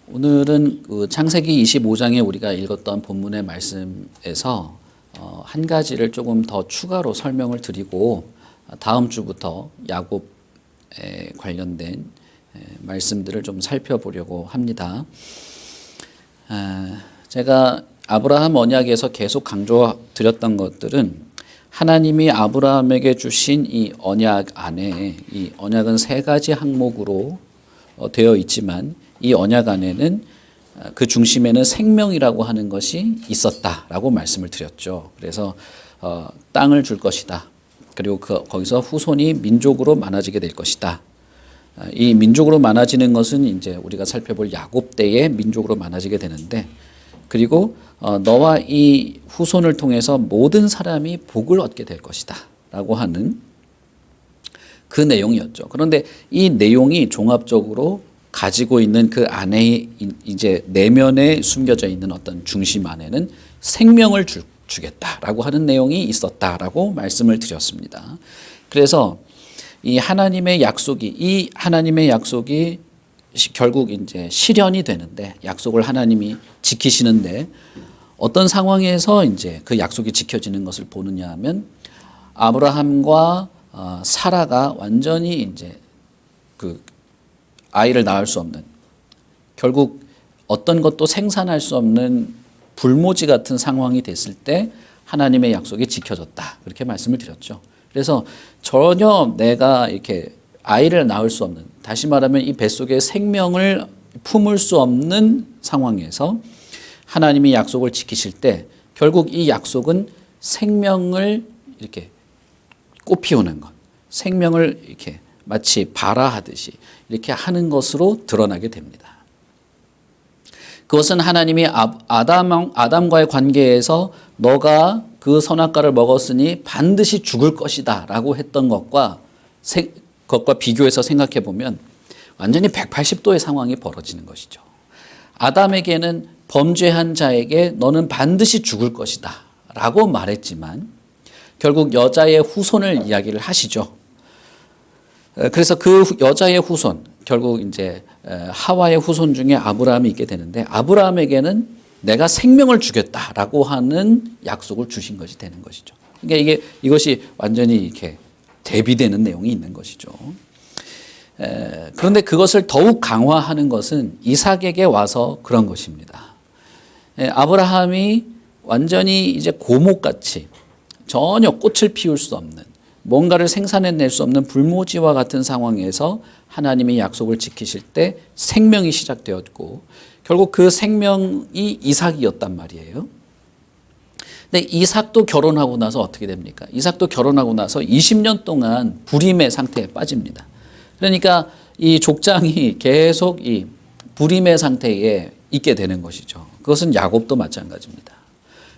오늘은 그 창세기 25장에 우리가 읽었던 본문의 말씀에서 한 가지를 조금 더 추가로 설명을 드리고 다음 주부터 야곱에 관련된 말씀들을 좀 살펴보려고 합니다. 제가 아브라함 언약에서 계속 강조드렸던 것들은 하나님이 아브라함에게 주신 이 언약 안에, 이 언약은 세 가지 항목으로 되어 있지만 이 언약 안에는 그 중심에는 생명이라고 하는 것이 있었다라고 말씀을 드렸죠. 그래서 땅을 줄 것이다. 그리고 거기서 후손이 민족으로 많아지게 될 것이다. 이 민족으로 많아지는 것은 이제 우리가 살펴볼 야곱 때의 민족으로 많아지게 되는데, 그리고 너와 이 후손을 통해서 모든 사람이 복을 얻게 될 것이다 라고 하는 그 내용이었죠. 그런데 이 내용이 종합적으로 가지고 있는 그 안에 이제 내면에 숨겨져 있는 어떤 중심 안에는 생명을 주겠다라고 하는 내용이 있었다라고 말씀을 드렸습니다. 그래서 이 하나님의 약속이 결국 이제 실현이 되는데, 약속을 하나님이 지키시는데 어떤 상황에서 이제 그 약속이 지켜지는 것을 보느냐 하면, 아브라함과 사라가 완전히 이제 그 아이를 낳을 수 없는, 결국 어떤 것도 생산할 수 없는 불모지 같은 상황이 됐을 때 하나님의 약속이 지켜졌다, 그렇게 말씀을 드렸죠. 그래서 전혀 내가 이렇게 아이를 낳을 수 없는, 다시 말하면 이 뱃속에 생명을 품을 수 없는 상황에서 하나님이 약속을 지키실 때 결국 이 약속은 생명을 이렇게 꽃피우는 것, 생명을 이렇게 마치 발화하듯이 이렇게 하는 것으로 드러나게 됩니다. 그것은 하나님이 아담과의 관계에서 너가 그 선악과를 먹었으니 반드시 죽을 것이다 라고 했던 것과 비교해서 생각해 보면 완전히 180도의 상황이 벌어지는 것이죠. 아담에게는 범죄한 자에게 너는 반드시 죽을 것이다 라고 말했지만 결국 여자의 후손을 이야기를 하시죠. 그래서 그 여자의 후손, 결국 이제 하와의 후손 중에 아브라함이 있게 되는데, 아브라함에게는 내가 생명을 주겠다라고 하는 약속을 주신 것이 되는 것이죠. 그러니까 이것이 완전히 이렇게 대비되는 내용이 있는 것이죠. 그런데 그것을 더욱 강화하는 것은 이삭에게 와서 그런 것입니다. 아브라함이 완전히 이제 고목같이 전혀 꽃을 피울 수 없는, 뭔가를 생산해낼 수 없는 불모지와 같은 상황에서 하나님이 약속을 지키실 때 생명이 시작되었고, 결국 그 생명이 이삭이었단 말이에요. 근데 이삭도 결혼하고 나서 어떻게 됩니까? 이삭도 결혼하고 나서 20년 동안 불임의 상태에 빠집니다. 그러니까 이 족장이 계속 이 불임의 상태에 있게 되는 것이죠. 그것은 야곱도 마찬가지입니다.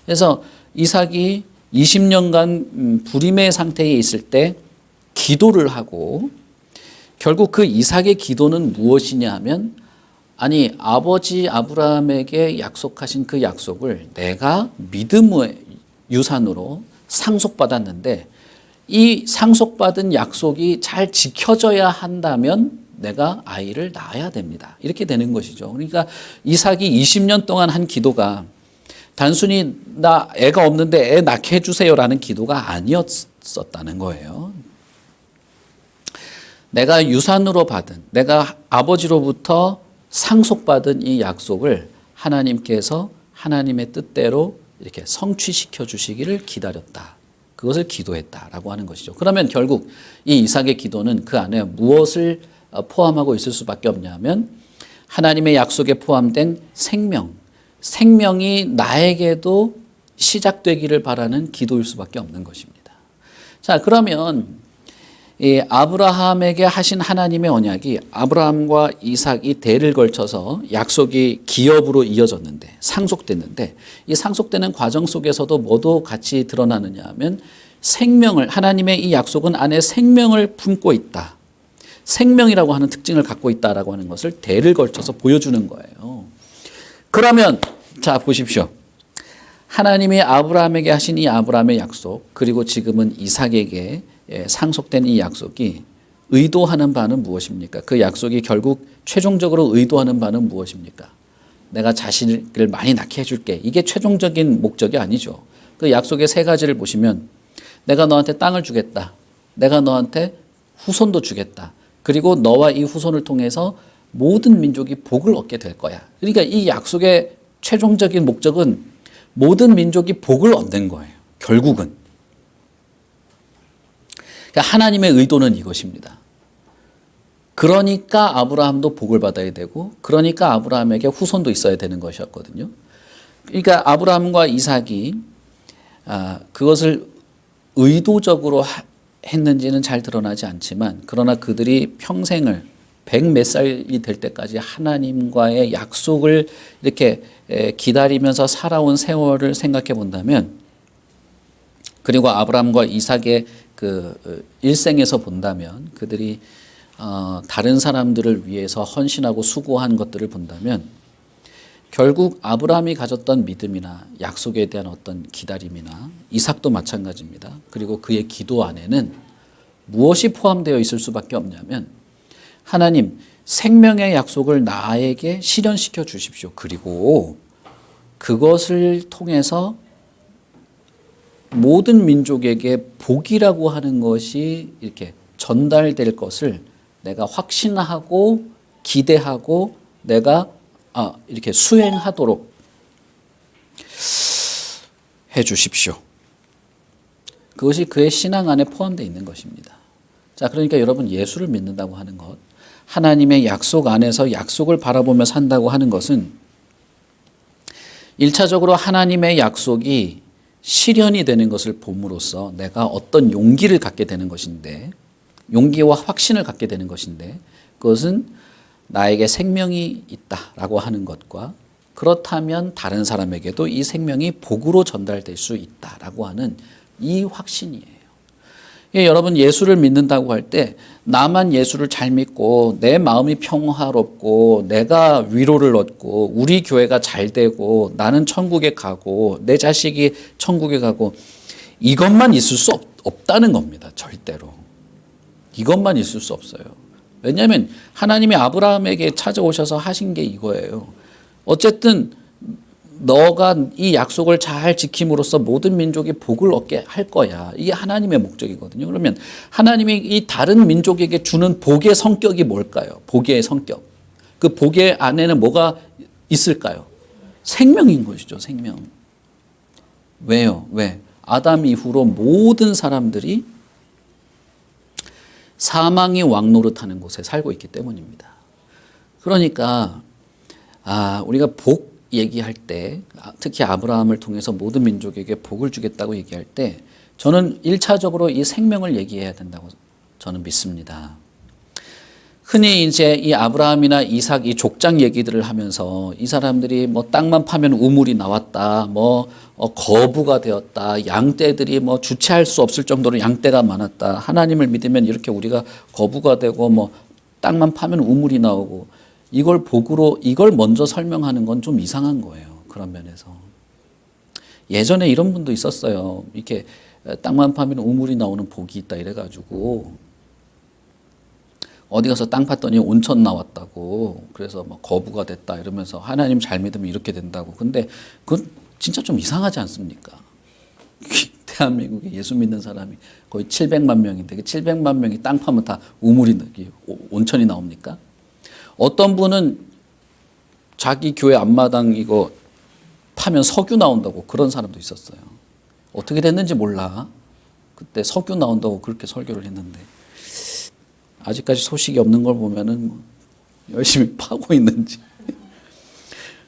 그래서 이삭이 20년간 불임의 상태에 있을 때 기도를 하고, 결국 그 이삭의 기도는 무엇이냐 하면, 아니 아버지 아브라함에게 약속하신 그 약속을 내가 믿음의 유산으로 상속받았는데, 이 상속받은 약속이 잘 지켜져야 한다면 내가 아이를 낳아야 됩니다. 이렇게 되는 것이죠. 그러니까 이삭이 20년 동안 한 기도가 단순히 나 애가 없는데 애 낳게 해주세요라는 기도가 아니었었다는 거예요. 내가 유산으로 받은, 내가 아버지로부터 상속받은 이 약속을 하나님께서 하나님의 뜻대로 이렇게 성취시켜 주시기를 기다렸다. 그것을 기도했다라고 하는 것이죠. 그러면 결국 이 이삭의 기도는 그 안에 무엇을 포함하고 있을 수밖에 없냐면, 하나님의 약속에 포함된 생명이 나에게도 시작되기를 바라는 기도일 수밖에 없는 것입니다. 자, 그러면 이 아브라함에게 하신 하나님의 언약이 아브라함과 이삭이 대를 걸쳐서 약속이 기업으로 이어졌는데, 상속됐는데, 이 상속되는 과정 속에서도 뭐도 같이 드러나느냐 하면, 하나님의 이 약속은 안에 생명을 품고 있다, 생명이라고 하는 특징을 갖고 있다라고 하는 것을 대를 걸쳐서 보여주는 거예요. 그러면 자 보십시오. 하나님이 아브라함에게 하신 이 아브라함의 약속, 그리고 지금은 이삭에게 상속된 이 약속이 의도하는 바는 무엇입니까? 그 약속이 결국 최종적으로 의도하는 바는 무엇입니까? 내가 자식을 많이 낳게 해줄게. 이게 최종적인 목적이 아니죠. 그 약속의 세 가지를 보시면 내가 너한테 땅을 주겠다. 내가 너한테 후손도 주겠다. 그리고 너와 이 후손을 통해서 모든 민족이 복을 얻게 될 거야. 그러니까 이 약속의 최종적인 목적은 모든 민족이 복을 얻는 거예요. 결국은. 그러니까 하나님의 의도는 이것입니다. 그러니까 아브라함도 복을 받아야 되고, 그러니까 아브라함에게 후손도 있어야 되는 것이었거든요. 그러니까 아브라함과 이삭이 그것을 의도적으로 했는지는 잘 드러나지 않지만, 그러나 그들이 평생을 100몇 살이 될 때까지 하나님과의 약속을 이렇게 기다리면서 살아온 세월을 생각해 본다면, 그리고 아브라함과 이삭의 그 일생에서 본다면, 그들이 다른 사람들을 위해서 헌신하고 수고한 것들을 본다면, 결국 아브라함이 가졌던 믿음이나 약속에 대한 어떤 기다림이나 이삭도 마찬가지입니다. 그리고 그의 기도 안에는 무엇이 포함되어 있을 수밖에 없냐면, 하나님, 생명의 약속을 나에게 실현시켜 주십시오. 그리고 그것을 통해서 모든 민족에게 복이라고 하는 것이 이렇게 전달될 것을 내가 확신하고 기대하고 내가 이렇게 수행하도록 해 주십시오. 그것이 그의 신앙 안에 포함되어 있는 것입니다. 자, 그러니까 여러분, 예수를 믿는다고 하는 것, 하나님의 약속 안에서 약속을 바라보며 산다고 하는 것은 1차적으로 하나님의 약속이 실현이 되는 것을 봄으로써 내가 어떤 용기를 갖게 되는 것인데, 용기와 확신을 갖게 되는 것인데, 그것은 나에게 생명이 있다라고 하는 것과, 그렇다면 다른 사람에게도 이 생명이 복으로 전달될 수 있다라고 하는 이 확신이에요. 여러분, 예수를 믿는다고 할 때 나만 예수를 잘 믿고 내 마음이 평화롭고 내가 위로를 얻고 우리 교회가 잘 되고 나는 천국에 가고 내 자식이 천국에 가고, 이것만 있을 수 없다는 겁니다. 절대로. 이것만 있을 수 없어요. 왜냐하면 하나님이 아브라함에게 찾아오셔서 하신 게 이거예요. 어쨌든 너가 이 약속을 잘 지킴으로써 모든 민족이 복을 얻게 할 거야. 이게 하나님의 목적이거든요. 그러면 하나님이 이 다른 민족에게 주는 복의 성격이 뭘까요? 복의 성격. 그 복의 안에는 뭐가 있을까요? 생명인 것이죠. 생명. 왜요? 왜? 아담 이후로 모든 사람들이 사망이 왕노릇하는 곳에 살고 있기 때문입니다. 그러니까 우리가 복 얘기할 때, 특히 아브라함을 통해서 모든 민족에게 복을 주겠다고 얘기할 때, 저는 1차적으로 이 생명을 얘기해야 된다고 저는 믿습니다. 흔히 이제 이 아브라함이나 이삭 이 족장 얘기들을 하면서 이 사람들이 뭐 땅만 파면 우물이 나왔다, 뭐 거부가 되었다, 양떼들이 뭐 주체할 수 없을 정도로 양떼가 많았다, 하나님을 믿으면 이렇게 우리가 거부가 되고 뭐 땅만 파면 우물이 나오고, 이걸 복으로, 이걸 먼저 설명하는 건 좀 이상한 거예요. 그런 면에서. 예전에 이런 분도 있었어요. 이렇게 땅만 파면 우물이 나오는 복이 있다 이래가지고 어디 가서 땅 팠더니 온천 나왔다고, 그래서 막 거부가 됐다 이러면서 하나님 잘 믿으면 이렇게 된다고. 근데 그건 진짜 좀 이상하지 않습니까? 대한민국에 예수 믿는 사람이 거의 700만 명인데 그 700만 명이 땅 파면 다 우물이, 온천이 나옵니까? 어떤 분은 자기 교회 앞마당 이거 파면 석유 나온다고, 그런 사람도 있었어요. 어떻게 됐는지 몰라. 그때 석유 나온다고 그렇게 설교를 했는데 아직까지 소식이 없는 걸 보면은 뭐 열심히 파고 있는지.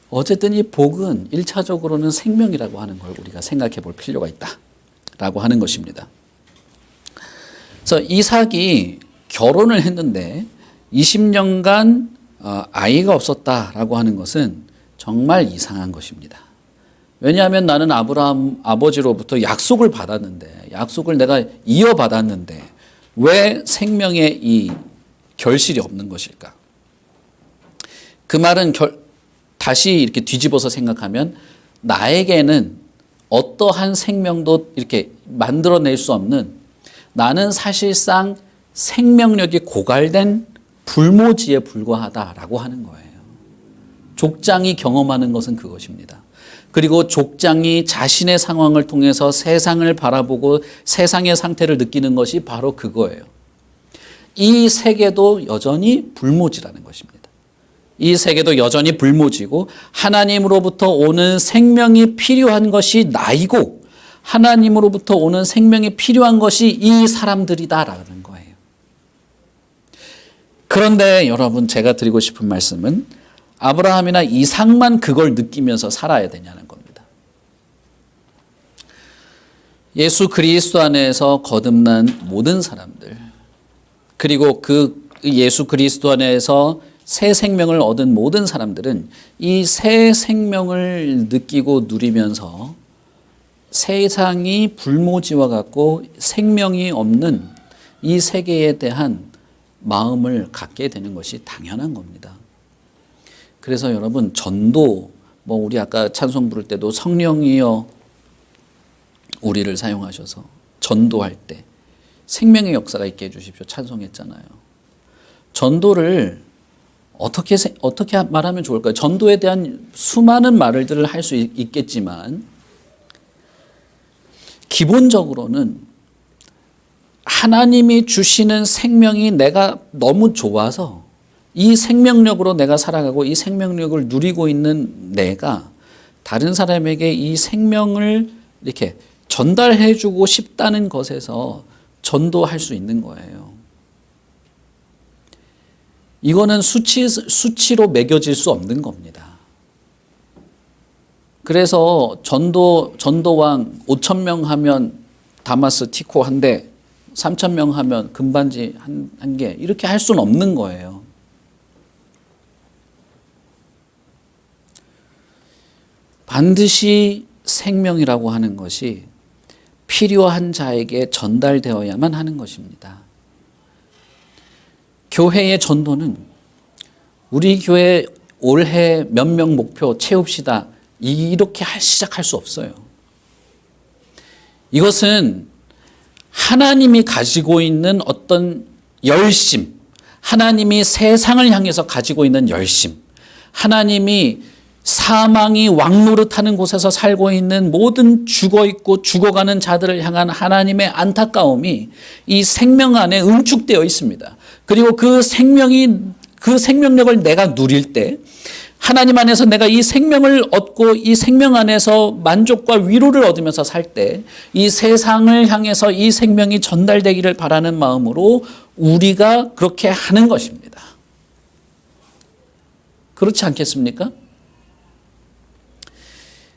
어쨌든 이 복은 1차적으로는 생명이라고 하는 걸 우리가 생각해 볼 필요가 있다라고 하는 것입니다. 그래서 이삭이 결혼을 했는데 20년간 아이가 없었다라고 하는 것은 정말 이상한 것입니다. 왜냐하면 나는 아브라함 아버지로부터 약속을 받았는데, 약속을 내가 이어받았는데 왜 생명의 이 결실이 없는 것일까? 그 말은 다시 이렇게 뒤집어서 생각하면 나에게는 어떠한 생명도 이렇게 만들어낼 수 없는, 나는 사실상 생명력이 고갈된 불모지에 불과하다라고 하는 거예요. 족장이 경험하는 것은 그것입니다. 그리고 족장이 자신의 상황을 통해서 세상을 바라보고 세상의 상태를 느끼는 것이 바로 그거예요. 이 세계도 여전히 불모지라는 것입니다. 이 세계도 여전히 불모지고 하나님으로부터 오는 생명이 필요한 것이 나이고 하나님으로부터 오는 생명이 필요한 것이 이 사람들이다라는 거예요. 그런데 여러분, 제가 드리고 싶은 말씀은 아브라함이나 이삭만 그걸 느끼면서 살아야 되냐는 겁니다. 예수 그리스도 안에서 거듭난 모든 사람들, 그리고 그 예수 그리스도 안에서 새 생명을 얻은 모든 사람들은 이 새 생명을 느끼고 누리면서 세상이 불모지와 같고 생명이 없는 이 세계에 대한 마음을 갖게 되는 것이 당연한 겁니다. 그래서 여러분, 전도, 우리 아까 찬송 부를 때도 성령이여 우리를 사용하셔서 전도할 때 생명의 역사가 있게 해주십시오 찬송했잖아요. 전도를 어떻게 말하면 좋을까요? 전도에 대한 수많은 말들을 할 수 있겠지만 기본적으로는 하나님이 주시는 생명이 내가 너무 좋아서 이 생명력으로 내가 살아가고 이 생명력을 누리고 있는 내가 다른 사람에게 이 생명을 이렇게 전달해 주고 싶다는 것에서 전도할 수 있는 거예요. 이거는 수치로 매겨질 수 없는 겁니다. 그래서 전도왕 5,000명 하면 다마스 티코 한 대, 3,000명 하면 금반지 한 개, 이렇게 할 수는 없는 거예요. 반드시 생명이라고 하는 것이 필요한 자에게 전달되어야만 하는 것입니다. 교회의 전도는 우리 교회 올해 몇 명 목표 채웁시다 이렇게 시작할 수 없어요. 이것은 하나님이 가지고 있는 어떤 열심, 하나님이 세상을 향해서 가지고 있는 열심, 하나님이 사망이 왕노릇하는 곳에서 살고 있는 모든 죽어있고 죽어가는 자들을 향한 하나님의 안타까움이 이 생명 안에 응축되어 있습니다. 그리고 그 생명력을 내가 누릴 때 하나님 안에서 내가 이 생명을 얻고 이 생명 안에서 만족과 위로를 얻으면서 살 때 이 세상을 향해서 이 생명이 전달되기를 바라는 마음으로 우리가 그렇게 하는 것입니다. 그렇지 않겠습니까?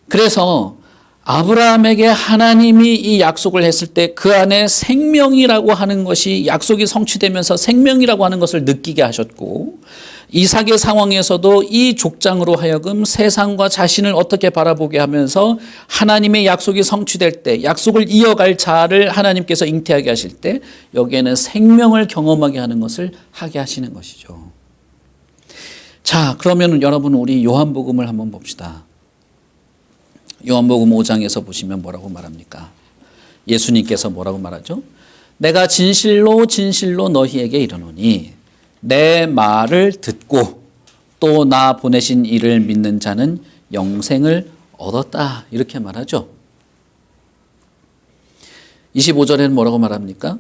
그래서 아브라함에게 하나님이 이 약속을 했을 때 그 안에 생명이라고 하는 것이 약속이 성취되면서 생명이라고 하는 것을 느끼게 하셨고, 이삭의 상황에서도 이 족장으로 하여금 세상과 자신을 어떻게 바라보게 하면서 하나님의 약속이 성취될 때 약속을 이어갈 자를 하나님께서 잉태하게 하실 때 여기에는 생명을 경험하게 하는 것을 하게 하시는 것이죠. 자, 그러면 여러분 우리 요한복음을 한번 봅시다. 요한복음 5장에서 보시면 뭐라고 말합니까? 예수님께서 뭐라고 말하죠? 내가 진실로 진실로 너희에게 이르노니 내 말을 듣고 또 나 보내신 이를 믿는 자는 영생을 얻었다. 이렇게 말하죠. 25절에는 뭐라고 말합니까?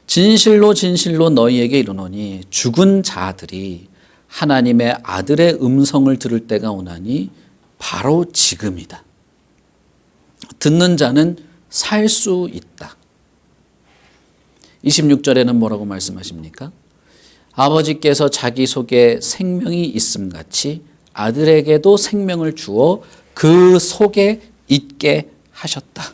진실로 진실로 너희에게 이르노니 죽은 자들이 하나님의 아들의 음성을 들을 때가 오나니 바로 지금이다. 듣는 자는 살 수 있다. 26절에는 뭐라고 말씀하십니까? 아버지께서 자기 속에 생명이 있음같이 아들에게도 생명을 주어 그 속에 있게 하셨다.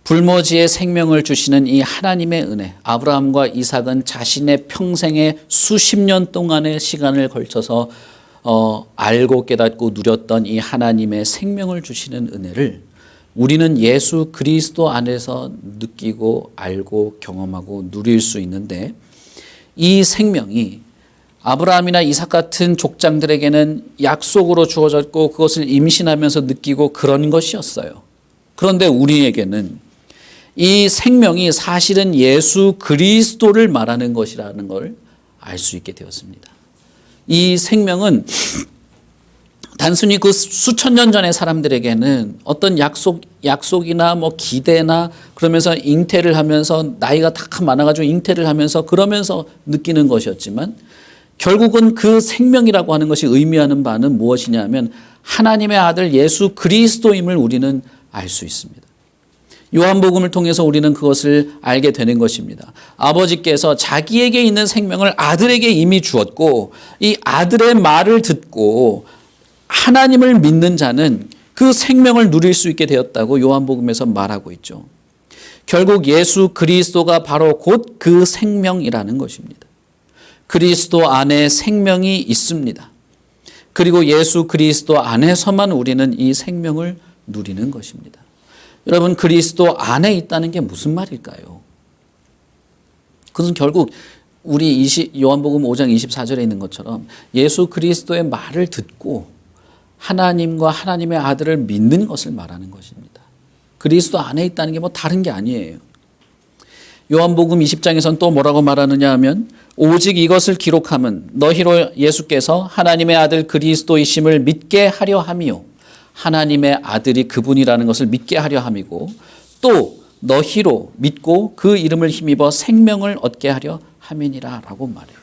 불모지에 생명을 주시는 이 하나님의 은혜, 아브라함과 이삭은 자신의 평생의 수십 년 동안의 시간을 걸쳐서 알고 깨닫고 누렸던 이 하나님의 생명을 주시는 은혜를 우리는 예수 그리스도 안에서 느끼고 알고 경험하고 누릴 수 있는데, 이 생명이 아브라함이나 이삭 같은 족장들에게는 약속으로 주어졌고 그것을 임신하면서 느끼고 그런 것이었어요. 그런데 우리에게는 이 생명이 사실은 예수 그리스도를 말하는 것이라는 걸 알 수 있게 되었습니다. 이 생명은 단순히 그 수천 년 전의 사람들에게는 어떤 약속이나 뭐 기대나 그러면서 잉태를 하면서 나이가 다 많아가지고 잉태를 하면서 그러면서 느끼는 것이었지만 결국은 그 생명이라고 하는 것이 의미하는 바는 무엇이냐면 하나님의 아들 예수 그리스도임을 우리는 알 수 있습니다. 요한복음을 통해서 우리는 그것을 알게 되는 것입니다. 아버지께서 자기에게 있는 생명을 아들에게 이미 주었고 이 아들의 말을 듣고 하나님을 믿는 자는 그 생명을 누릴 수 있게 되었다고 요한복음에서 말하고 있죠. 결국 예수 그리스도가 바로 곧 그 생명이라는 것입니다. 그리스도 안에 생명이 있습니다. 그리고 예수 그리스도 안에서만 우리는 이 생명을 누리는 것입니다. 여러분, 그리스도 안에 있다는 게 무슨 말일까요? 그것은 결국 우리 요한복음 5장 24절에 있는 것처럼 예수 그리스도의 말을 듣고 하나님과 하나님의 아들을 믿는 것을 말하는 것입니다. 그리스도 안에 있다는 게 뭐 다른 게 아니에요. 요한복음 20장에서는 또 뭐라고 말하느냐 하면 오직 이것을 기록함은 너희로 예수께서 하나님의 아들 그리스도이심을 믿게 하려 함이요. 하나님의 아들이 그분이라는 것을 믿게 하려 함이고 또 너희로 믿고 그 이름을 힘입어 생명을 얻게 하려 함이니라 라고 말해요.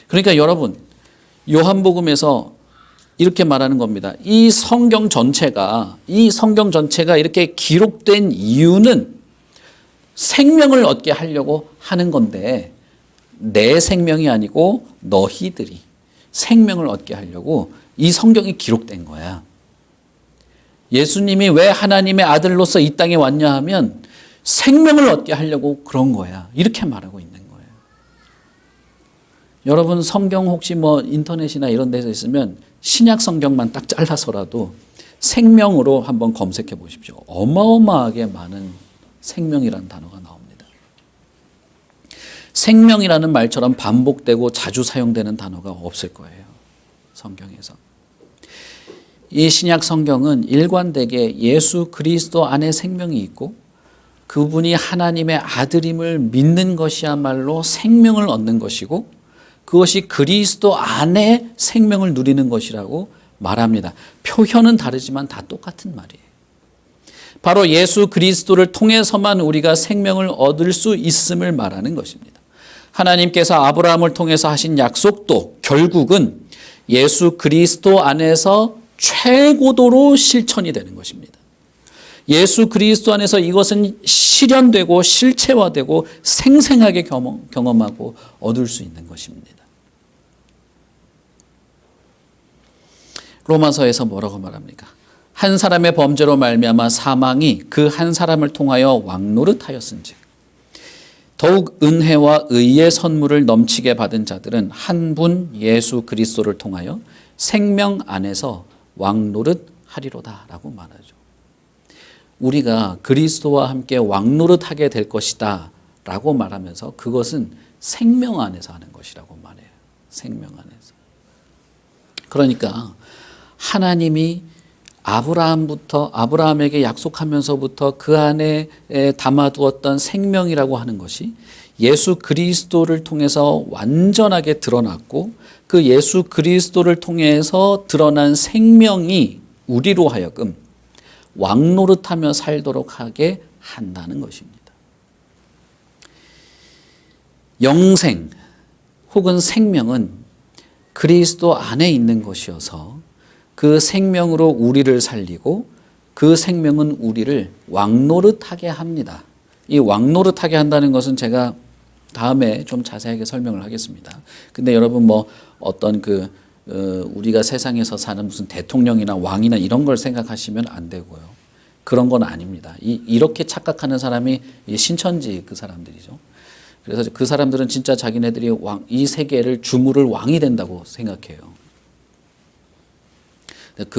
그러니까 여러분, 요한복음에서 이렇게 말하는 겁니다. 이 성경 전체가 이렇게 기록된 이유는 생명을 얻게 하려고 하는 건데 내 생명이 아니고 너희들이 생명을 얻게 하려고 이 성경이 기록된 거야. 예수님이 왜 하나님의 아들로서 이 땅에 왔냐 하면 생명을 얻게 하려고 그런 거야. 이렇게 말하고 있는 거예요. 여러분, 성경 혹시 뭐 인터넷이나 이런 데서 있으면 신약 성경만 딱 잘라서라도 생명으로 한번 검색해 보십시오. 어마어마하게 많은 생명이라는 단어가 나옵니다. 생명이라는 말처럼 반복되고 자주 사용되는 단어가 없을 거예요. 성경에서. 이 신약 성경은 일관되게 예수 그리스도 안에 생명이 있고 그분이 하나님의 아들임을 믿는 것이야말로 생명을 얻는 것이고 그것이 그리스도 안에 생명을 누리는 것이라고 말합니다. 표현은 다르지만 다 똑같은 말이에요. 바로 예수 그리스도를 통해서만 우리가 생명을 얻을 수 있음을 말하는 것입니다. 하나님께서 아브라함을 통해서 하신 약속도 결국은 예수 그리스도 안에서 최고도로 실천이 되는 것입니다. 예수 그리스도 안에서 이것은 실현되고 실체화되고 생생하게 경험하고 얻을 수 있는 것입니다. 로마서에서 뭐라고 말합니까? 한 사람의 범죄로 말미암아 사망이 그 한 사람을 통하여 왕노릇하였은즉 더욱 은혜와 의의 선물을 넘치게 받은 자들은 한 분 예수 그리스도를 통하여 생명 안에서 왕노릇하리로다 라고 말하죠. 우리가 그리스도와 함께 왕노릇하게 될 것이다 라고 말하면서 그것은 생명 안에서 하는 것이라고 말해요. 생명 안에서. 그러니까 하나님이 아브라함에게 약속하면서부터 그 안에 담아두었던 생명이라고 하는 것이 예수 그리스도를 통해서 완전하게 드러났고 그 예수 그리스도를 통해서 드러난 생명이 우리로 하여금 왕노릇하며 살도록 하게 한다는 것입니다. 영생 혹은 생명은 그리스도 안에 있는 것이어서 그 생명으로 우리를 살리고 그 생명은 우리를 왕노릇하게 합니다. 이 왕노릇하게 한다는 것은 제가 다음에 좀 자세하게 설명을 하겠습니다. 근데 여러분 뭐 어떤 우리가 세상에서 사는 무슨 대통령이나 왕이나 이런 걸 생각하시면 안 되고요. 그런 건 아닙니다. 이렇게 착각하는 사람이 신천지 그 사람들이죠. 그래서 그 사람들은 진짜 자기네들이 이 세계를 주무를 왕이 된다고 생각해요.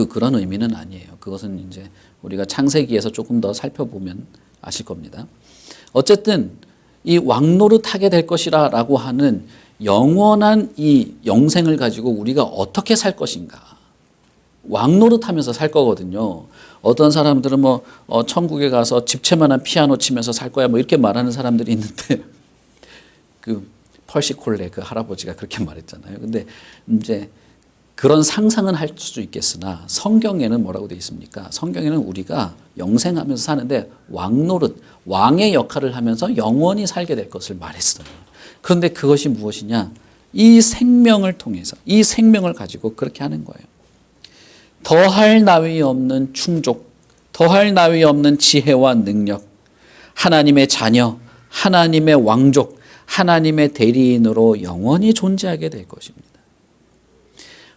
그런 의미는 아니에요. 그것은 이제 우리가 창세기에서 조금 더 살펴보면 아실 겁니다. 어쨌든 이 왕노릇하게 될 것이라고 하는 영원한 이 영생을 가지고 우리가 어떻게 살 것인가. 왕노릇하면서 살 거거든요. 어떤 사람들은 뭐 천국에 가서 집채만한 피아노 치면서 살 거야 뭐 이렇게 말하는 사람들이 있는데 그 펄시 콜레 그 할아버지가 그렇게 말했잖아요. 근데 이제 그런 상상은 할 수 있겠으나 성경에는 뭐라고 되어 있습니까? 성경에는 우리가 영생하면서 사는데 왕노릇, 왕의 역할을 하면서 영원히 살게 될 것을 말했어요. 그런데 그것이 무엇이냐? 이 생명을 통해서, 이 생명을 가지고 그렇게 하는 거예요. 더할 나위 없는 충족, 더할 나위 없는 지혜와 능력, 하나님의 자녀, 하나님의 왕족, 하나님의 대리인으로 영원히 존재하게 될 것입니다.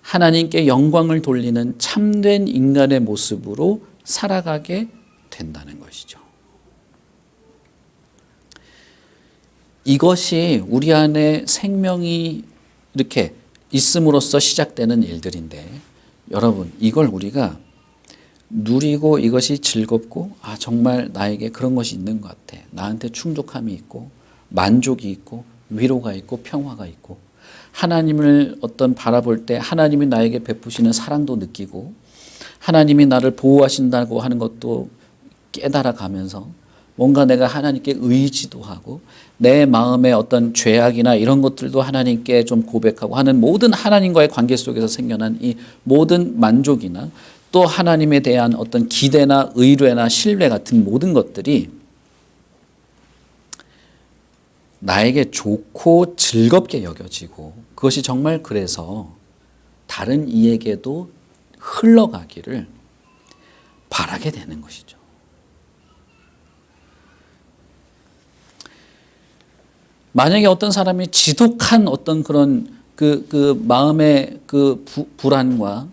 하나님께 영광을 돌리는 참된 인간의 모습으로 살아가게 된다는 것이죠. 이것이 우리 안에 생명이 이렇게 있음으로써 시작되는 일들인데 여러분 이걸 우리가 누리고 이것이 즐겁고 정말 나에게 그런 것이 있는 것 같아. 나한테 충족함이 있고 만족이 있고 위로가 있고 평화가 있고 하나님을 바라볼 때 하나님이 나에게 베푸시는 사랑도 느끼고 하나님이 나를 보호하신다고 하는 것도 깨달아가면서 뭔가 내가 하나님께 의지도 하고 내 마음의 어떤 죄악이나 이런 것들도 하나님께 좀 고백하고 하는 모든 하나님과의 관계 속에서 생겨난 이 모든 만족이나 또 하나님에 대한 어떤 기대나 의뢰나 신뢰 같은 모든 것들이 나에게 좋고 즐겁게 여겨지고 그것이 정말 그래서 다른 이에게도 흘러가기를 바라게 되는 것이죠. 만약에 어떤 사람이 지독한 어떤 그런 그 마음의 그 불안과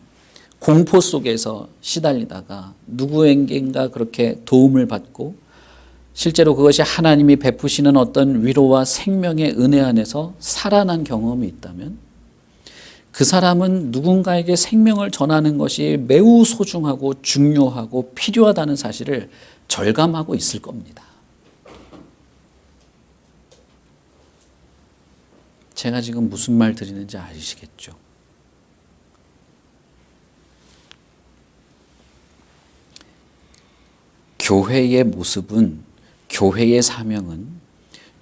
공포 속에서 시달리다가 누구에게인가 그렇게 도움을 받고 실제로 그것이 하나님이 베푸시는 어떤 위로와 생명의 은혜 안에서 살아난 경험이 있다면 그 사람은 누군가에게 생명을 전하는 것이 매우 소중하고 중요하고 필요하다는 사실을 절감하고 있을 겁니다. 제가 지금 무슨 말 드리는지 아시겠죠? 교회의 모습은, 교회의 사명은,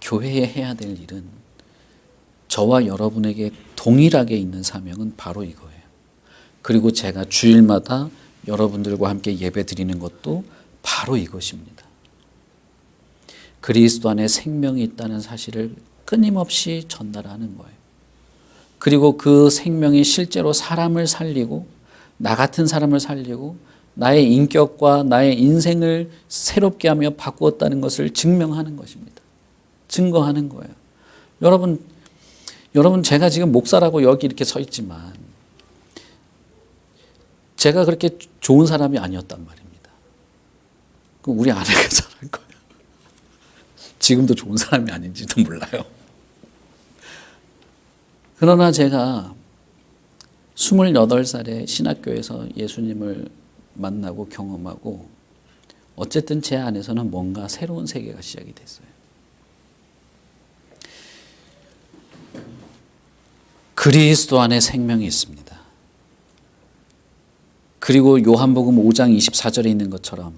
교회에 해야 될 일은 저와 여러분에게 동일하게 있는 사명은 바로 이거예요. 그리고 제가 주일마다 여러분들과 함께 예배 드리는 것도 바로 이것입니다. 그리스도 안에 생명이 있다는 사실을 끊임없이 전달하는 거예요. 그리고 그 생명이 실제로 사람을 살리고 나 같은 사람을 살리고 나의 인격과 나의 인생을 새롭게 하며 바꾸었다는 것을 증명하는 것입니다. 증거하는 거예요. 여러분 제가 지금 목사라고 여기 이렇게 서 있지만 제가 그렇게 좋은 사람이 아니었단 말입니다. 그럼 우리 아내가 잘할 거예요. 지금도 좋은 사람이 아닌지도 몰라요. 그러나 제가 28살에 신학교에서 예수님을 만나고 경험하고 어쨌든 제 안에서는 뭔가 새로운 세계가 시작이 됐어요. 그리스도 안에 생명이 있습니다. 그리고 요한복음 5장 24절에 있는 것처럼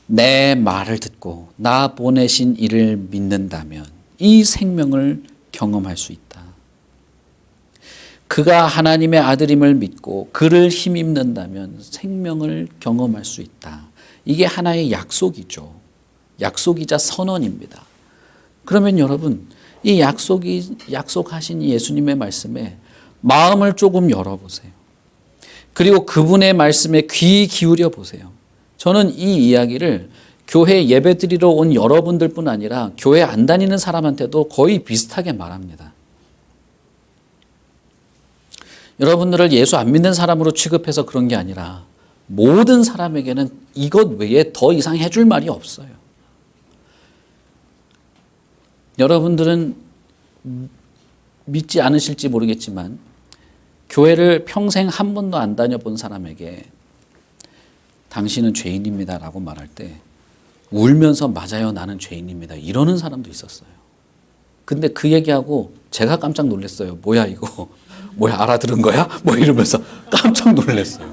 내 말을 듣고 나 보내신 이를 믿는다면 이 생명을 경험할 수 있다. 그가 하나님의 아들임을 믿고 그를 힘입는다면 생명을 경험할 수 있다. 이게 하나의 약속이죠. 약속이자 선언입니다. 그러면 여러분 이 약속하신 예수님의 말씀에 마음을 조금 열어보세요. 그리고 그분의 말씀에 귀 기울여 보세요. 저는 이 이야기를 교회 예배 드리러 온 여러분들뿐 아니라 교회 안 다니는 사람한테도 거의 비슷하게 말합니다. 여러분들을 예수 안 믿는 사람으로 취급해서 그런 게 아니라 모든 사람에게는 이것 외에 더 이상 해줄 말이 없어요. 여러분들은 믿지 않으실지 모르겠지만 교회를 평생 한 번도 안 다녀본 사람에게 당신은 죄인입니다 라고 말할 때 울면서 맞아요 나는 죄인입니다 이러는 사람도 있었어요. 근데 그 얘기하고 제가 깜짝 놀랐어요. 뭐야 이거 뭐야 알아들은 거야? 뭐 이러면서 깜짝 놀랐어요.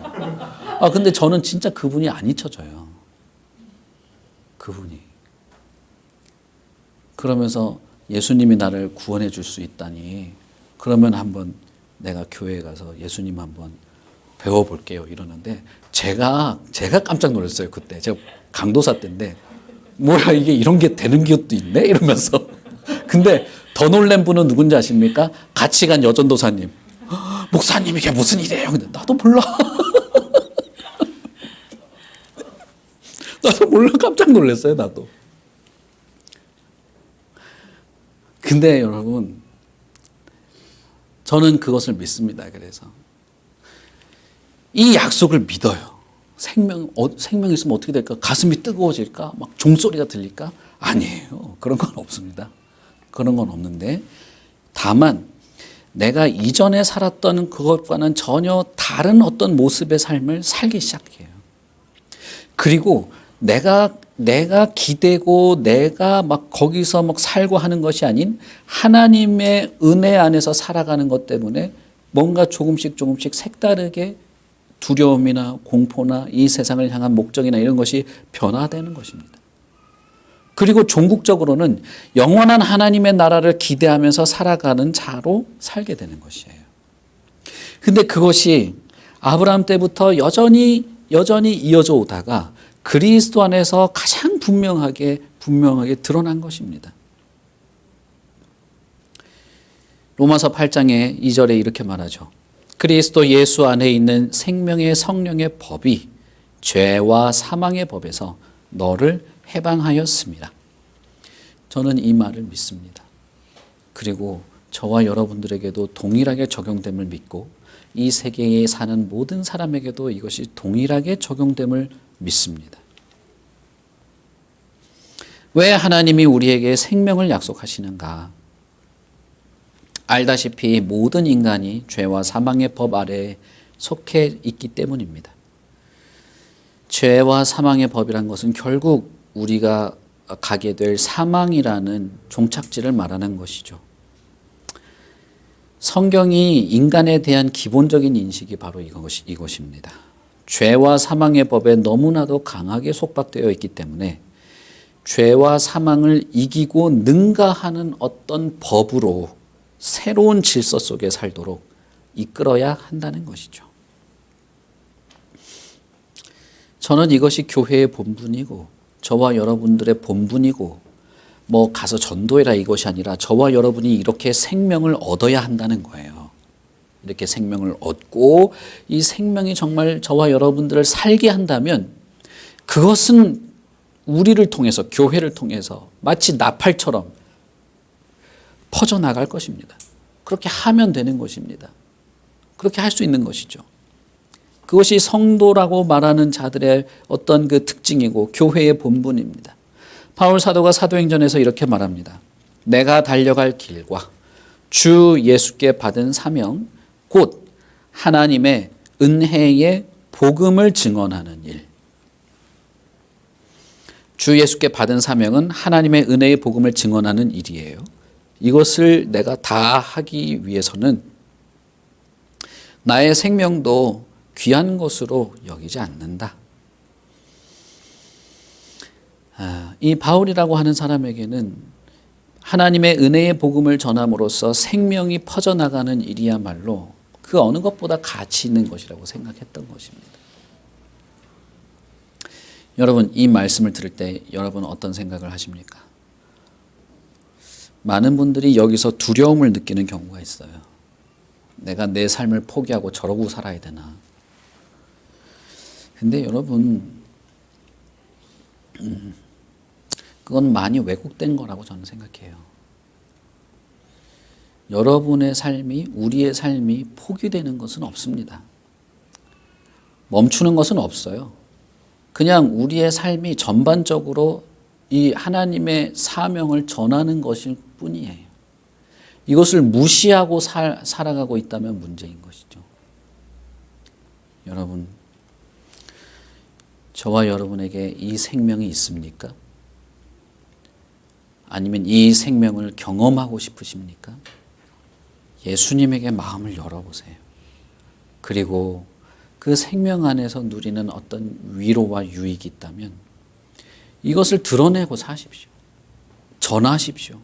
근데 저는 진짜 그분이 안 잊혀져요. 그분이. 그러면서 예수님이 나를 구원해 줄 수 있다니, 그러면 한번 내가 교회에 가서 예수님 한번 배워볼게요. 이러는데 제가 깜짝 놀랐어요. 그때 제가 강도사 때인데 뭐야 이게 이런 게 되는 것도 있네 이러면서. 근데 더 놀란 분은 누군지 아십니까? 같이 간 여전도사님. 목사님 이게 무슨 일이에요? 근데 나도 몰라. 나도 몰라. 깜짝 놀랐어요. 나도. 근데 여러분, 저는 그것을 믿습니다. 그래서 이 약속을 믿어요. 생명 있으면 어떻게 될까? 가슴이 뜨거워질까? 막 종소리가 들릴까? 아니에요. 그런 건 없습니다. 그런 건 없는데, 다만 내가 이전에 살았던 그것과는 전혀 다른 어떤 모습의 삶을 살기 시작해요. 그리고 내가 기대고 내가 막 거기서 막 살고 하는 것이 아닌 하나님의 은혜 안에서 살아가는 것 때문에 뭔가 조금씩 색다르게 두려움이나 공포나 이 세상을 향한 목적이나 이런 것이 변화되는 것입니다. 그리고 종국적으로는 영원한 하나님의 나라를 기대하면서 살아가는 자로 살게 되는 것이에요. 근데 그것이 아브라함 때부터 여전히 이어져 오다가 그리스도 안에서 가장 분명하게 드러난 것입니다. 로마서 8장의 2절에 이렇게 말하죠. 그리스도 예수 안에 있는 생명의 성령의 법이 죄와 사망의 법에서 너를 해방하였습니다. 저는 이 말을 믿습니다. 그리고 저와 여러분들에게도 동일하게 적용됨을 믿고 이 세계에 사는 모든 사람에게도 이것이 동일하게 적용됨을 믿습니다. 왜 하나님이 우리에게 생명을 약속하시는가? 알다시피 모든 인간이 죄와 사망의 법 아래에 속해 있기 때문입니다. 죄와 사망의 법이란 것은 결국 우리가 가게 될 사망이라는 종착지를 말하는 것이죠. 성경이 인간에 대한 기본적인 인식이 바로 이것입니다. 죄와 사망의 법에 너무나도 강하게 속박되어 있기 때문에 죄와 사망을 이기고 능가하는 어떤 법으로 새로운 질서 속에 살도록 이끌어야 한다는 것이죠. 저는 이것이 교회의 본분이고 저와 여러분들의 본분이고 뭐 가서 전도해라 이것이 아니라 저와 여러분이 이렇게 생명을 얻어야 한다는 거예요. 이렇게 생명을 얻고 이 생명이 정말 저와 여러분들을 살게 한다면 그것은 우리를 통해서 교회를 통해서 마치 나팔처럼 퍼져나갈 것입니다. 그렇게 하면 되는 것입니다. 그렇게 할 수 있는 것이죠. 그것이 성도라고 말하는 자들의 어떤 그 특징이고 교회의 본분입니다. 바울 사도가 사도행전에서 이렇게 말합니다. 내가 달려갈 길과 주 예수께 받은 사명 곧 하나님의 은혜의 복음을 증언하는 일. 주 예수께 받은 사명은 하나님의 은혜의 복음을 증언하는 일이에요. 이것을 내가 다 하기 위해서는 나의 생명도 귀한 것으로 여기지 않는다. 이 바울이라고 하는 사람에게는 하나님의 은혜의 복음을 전함으로써 생명이 퍼져나가는 일이야말로 그 어느 것보다 가치 있는 것이라고 생각했던 것입니다. 여러분, 이 말씀을 들을 때 여러분은 어떤 생각을 하십니까? 많은 분들이 여기서 두려움을 느끼는 경우가 있어요. 내가 내 삶을 포기하고 저러고 살아야 되나? 근데 여러분, 그건 많이 왜곡된 거라고 저는 생각해요. 여러분의 삶이, 우리의 삶이 포기되는 것은 없습니다. 멈추는 것은 없어요. 그냥 우리의 삶이 전반적으로 이 하나님의 사명을 전하는 것일 뿐이에요. 이것을 무시하고 살아가고 있다면 문제인 것이죠. 여러분, 저와 여러분에게 이 생명이 있습니까? 아니면 이 생명을 경험하고 싶으십니까? 예수님에게 마음을 열어보세요. 그리고 그 생명 안에서 누리는 어떤 위로와 유익이 있다면 이것을 드러내고 사십시오. 전하십시오.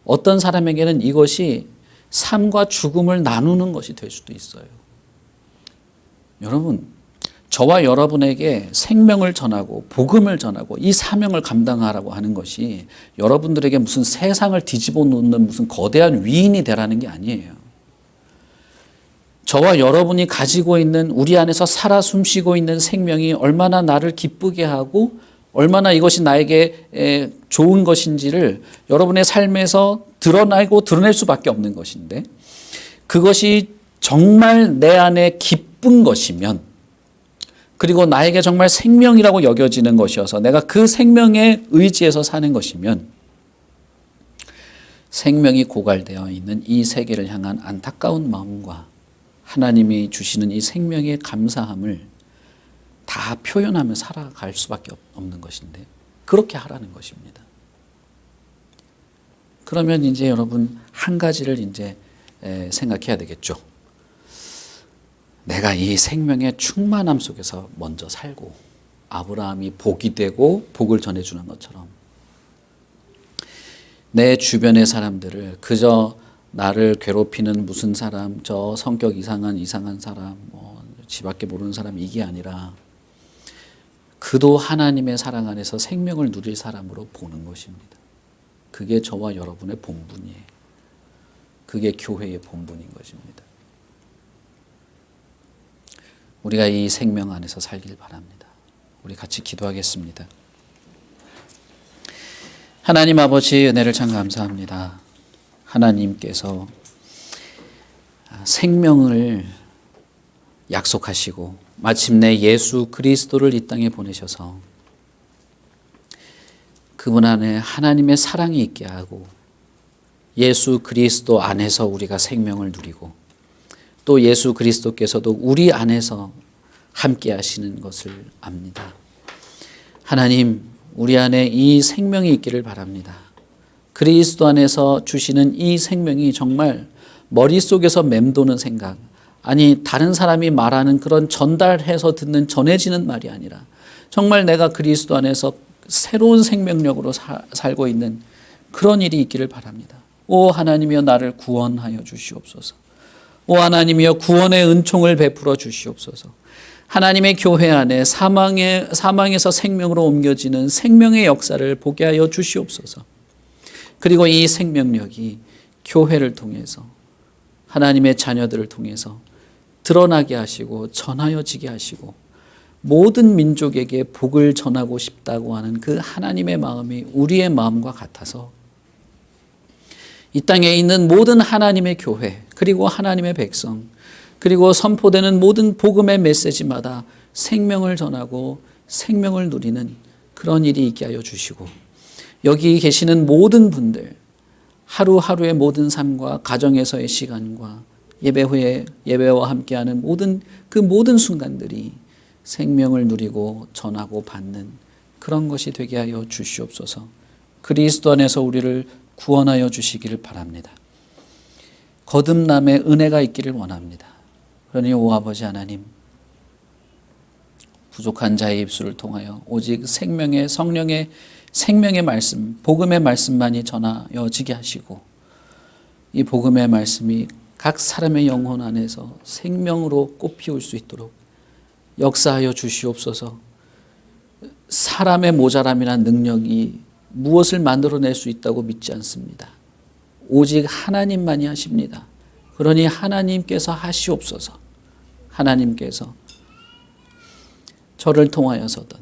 어떤 사람에게는 이것이 삶과 죽음을 나누는 것이 될 수도 있어요. 여러분, 저와 여러분에게 생명을 전하고 복음을 전하고 이 사명을 감당하라고 하는 것이 여러분들에게 무슨 세상을 뒤집어 놓는 무슨 거대한 위인이 되라는 게 아니에요. 저와 여러분이 가지고 있는 우리 안에서 살아 숨쉬고 있는 생명이 얼마나 나를 기쁘게 하고 얼마나 이것이 나에게 좋은 것인지를 여러분의 삶에서 드러낼 수밖에 없는 것인데, 그것이 정말 내 안에 기쁜 것이면, 그리고 나에게 정말 생명이라고 여겨지는 것이어서 내가 그 생명에 의지해서 사는 것이면, 생명이 고갈되어 있는 이 세계를 향한 안타까운 마음과 하나님이 주시는 이 생명의 감사함을 다 표현하며 살아갈 수밖에 없는 것인데, 그렇게 하라는 것입니다. 그러면 이제 여러분 한 가지를 이제 생각해야 되겠죠. 내가 이 생명의 충만함 속에서 먼저 살고 아브라함이 복이 되고 복을 전해주는 것처럼 내 주변의 사람들을 그저 나를 괴롭히는 무슨 사람, 저 성격 이상한 사람, 지밖에 모르는 사람, 이게 아니라 그도 하나님의 사랑 안에서 생명을 누릴 사람으로 보는 것입니다. 그게 저와 여러분의 본분이에요. 그게 교회의 본분인 것입니다. 우리가 이 생명 안에서 살길 바랍니다. 우리 같이 기도하겠습니다. 하나님 아버지, 은혜를 참 감사합니다. 하나님께서 생명을 약속하시고 마침내 예수 그리스도를 이 땅에 보내셔서 그분 안에 하나님의 사랑이 있게 하고 예수 그리스도 안에서 우리가 생명을 누리고 또 예수 그리스도께서도 우리 안에서 함께 하시는 것을 압니다. 하나님, 우리 안에 이 생명이 있기를 바랍니다. 그리스도 안에서 주시는 이 생명이 정말 머릿속에서 맴도는 생각, 아니 다른 사람이 말하는 그런 전달해서 듣는 전해지는 말이 아니라 정말 내가 그리스도 안에서 새로운 생명력으로 살고 있는 그런 일이 있기를 바랍니다. 오 하나님이여, 나를 구원하여 주시옵소서. 오 하나님이여, 구원의 은총을 베풀어 주시옵소서. 하나님의 교회 안에 사망에서 생명으로 옮겨지는 생명의 역사를 보게 하여 주시옵소서. 그리고 이 생명력이 교회를 통해서 하나님의 자녀들을 통해서 드러나게 하시고 전하여지게 하시고 모든 민족에게 복을 전하고 싶다고 하는 그 하나님의 마음이 우리의 마음과 같아서 이 땅에 있는 모든 하나님의 교회, 그리고 하나님의 백성, 그리고 선포되는 모든 복음의 메시지마다 생명을 전하고 생명을 누리는 그런 일이 있게 하여 주시고, 여기 계시는 모든 분들 하루하루의 모든 삶과 가정에서의 시간과 예배 후에 예배와 함께하는 모든 순간들이 생명을 누리고 전하고 받는 그런 것이 되게 하여 주시옵소서. 그리스도 안에서 우리를 구원하여 주시기를 바랍니다. 거듭남의 은혜가 있기를 원합니다. 그러니 오 아버지 하나님, 부족한 자의 입술을 통하여 오직 생명의 성령의 생명의 말씀, 복음의 말씀만이 전하여지게 하시고 이 복음의 말씀이 각 사람의 영혼 안에서 생명으로 꽃피울 수 있도록 역사하여 주시옵소서. 사람의 모자람이나 능력이 무엇을 만들어낼 수 있다고 믿지 않습니다. 오직 하나님만이 하십니다. 그러니 하나님께서 하시옵소서. 하나님께서 저를 통하여서든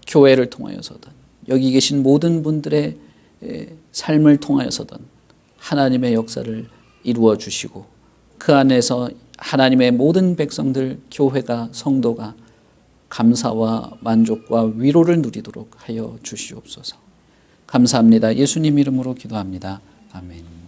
교회를 통하여서든 여기 계신 모든 분들의 삶을 통하여서든 하나님의 역사를 이루어 주시고 그 안에서 하나님의 모든 백성들, 교회가, 성도가 감사와 만족과 위로를 누리도록 하여 주시옵소서. 감사합니다. 예수님 이름으로 기도합니다. 아멘.